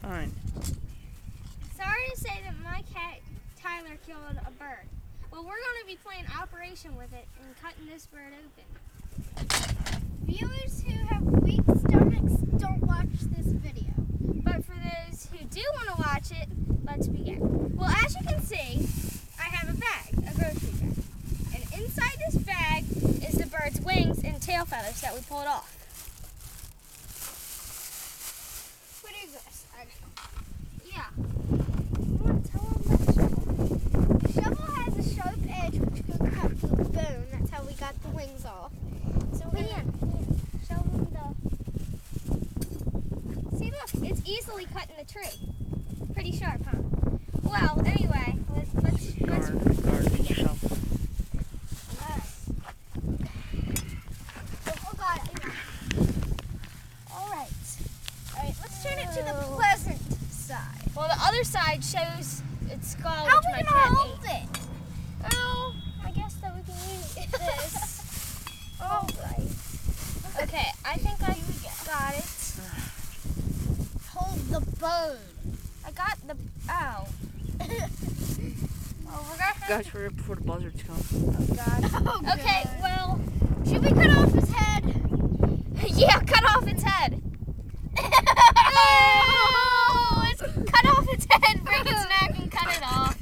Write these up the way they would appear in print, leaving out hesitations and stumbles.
Fine. Sorry to say that my cat Tyler killed a bird. Well, we're going to be playing Operation with it and cutting this bird open. Viewers who have weak stomachs don't watch this video. But for those who do want to watch it, let's begin. Well, as you can see, I have a bag, a grocery bag. And inside this bag is the bird's wings and tail feathers that we pulled off. What is this? Yeah. You want to tell them about the shovel? The shovel has a sharp edge which can cut through the bone. That's how we got the wings off. So LeeAnn, show them the... See, look, it's easily cut in the tree. Pretty sharp, huh? Well, anyway, let's begin. Oh God! All right, let's turn it to the pleasant side. Well, the other side shows its skull, How which are we my gonna cat hold ate. it? Oh, I guess that we can use this. All right. Okay, I think I got it. Hold the bone. I got the... Oh. Oh, we're gonna have Guys, hurry up before the buzzards come. Oh, God. Oh, Okay, God. well... Should we cut off his head? Yeah, cut off its head. Oh, let's cut off its head, break its neck, and cut it off.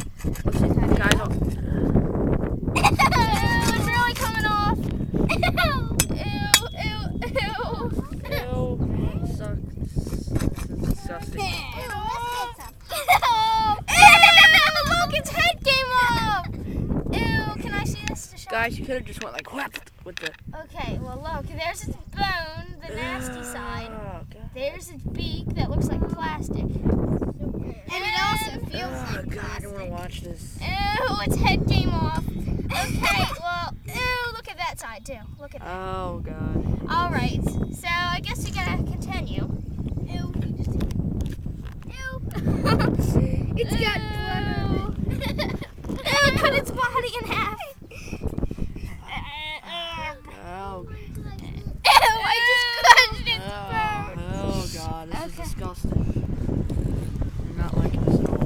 Guys, It's really coming off. Ew, ew, ew. ew. Sucks. This is disgusting. Look, its head came off. Ew, can I see this to show? Guys, you could have just went like whap with the. Okay, well look, there's its bone, the nasty side. Oh, God. There's its beak that looks like plastic. And it also feels Oh, like God, I don't want to watch this. Ew, its head came off. Okay, well, ew, look at that side too. Look at that. Oh, God. All right, so I guess we gotta continue. Ew. It's got blood. Ew, cut its body in half. Oh, Ew, I just crushed its bone. oh, God, this Okay. is disgusting. I'm not liking this at all.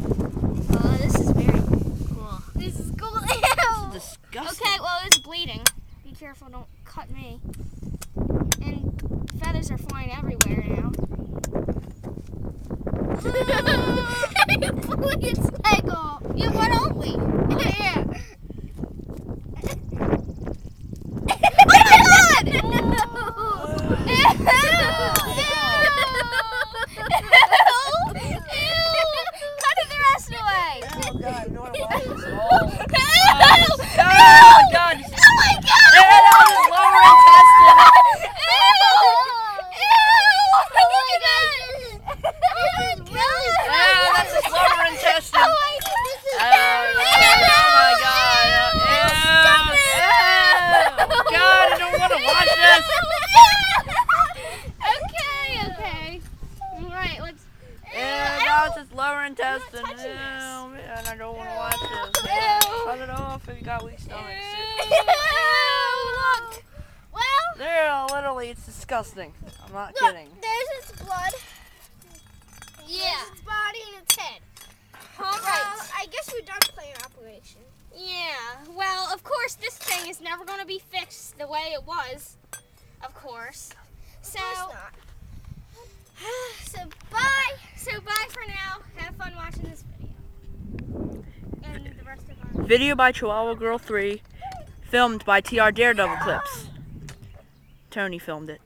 Oh, this is very cool. This is cool. This Ew. is disgusting. Okay, well, it's bleeding. Be careful, don't cut me. And feathers are flying everywhere now. Pulling its leg off. Yeah, why don't we? Yeah. Cut it the rest of the way. Oh, God, I don't want to watch this at all. Ew. Oh, God. Oh my God! That was his lower intestine. Yeah, that's his lower intestine. Oh my God! Oh my God! God, I don't want to watch this. Okay. All right, let's. Yeah, that's his lower intestine. touching this. Man, I don't want to watch this. Ew. Cut it off if you got weak stomachs. Look. Well, There, literally, it's disgusting. I'm not kidding. there's its blood. Yeah. There's its body and its head. All Well, right. I guess we're done playing Operation. Yeah. Well, of course, this thing is never going to be fixed the way it was. Of course. So. Of course not. So bye. So bye for now. Have fun watching this video. And the rest of our. Video by Chihuahua Girl 3, filmed by TR Daredevil Clips. Tony filmed it.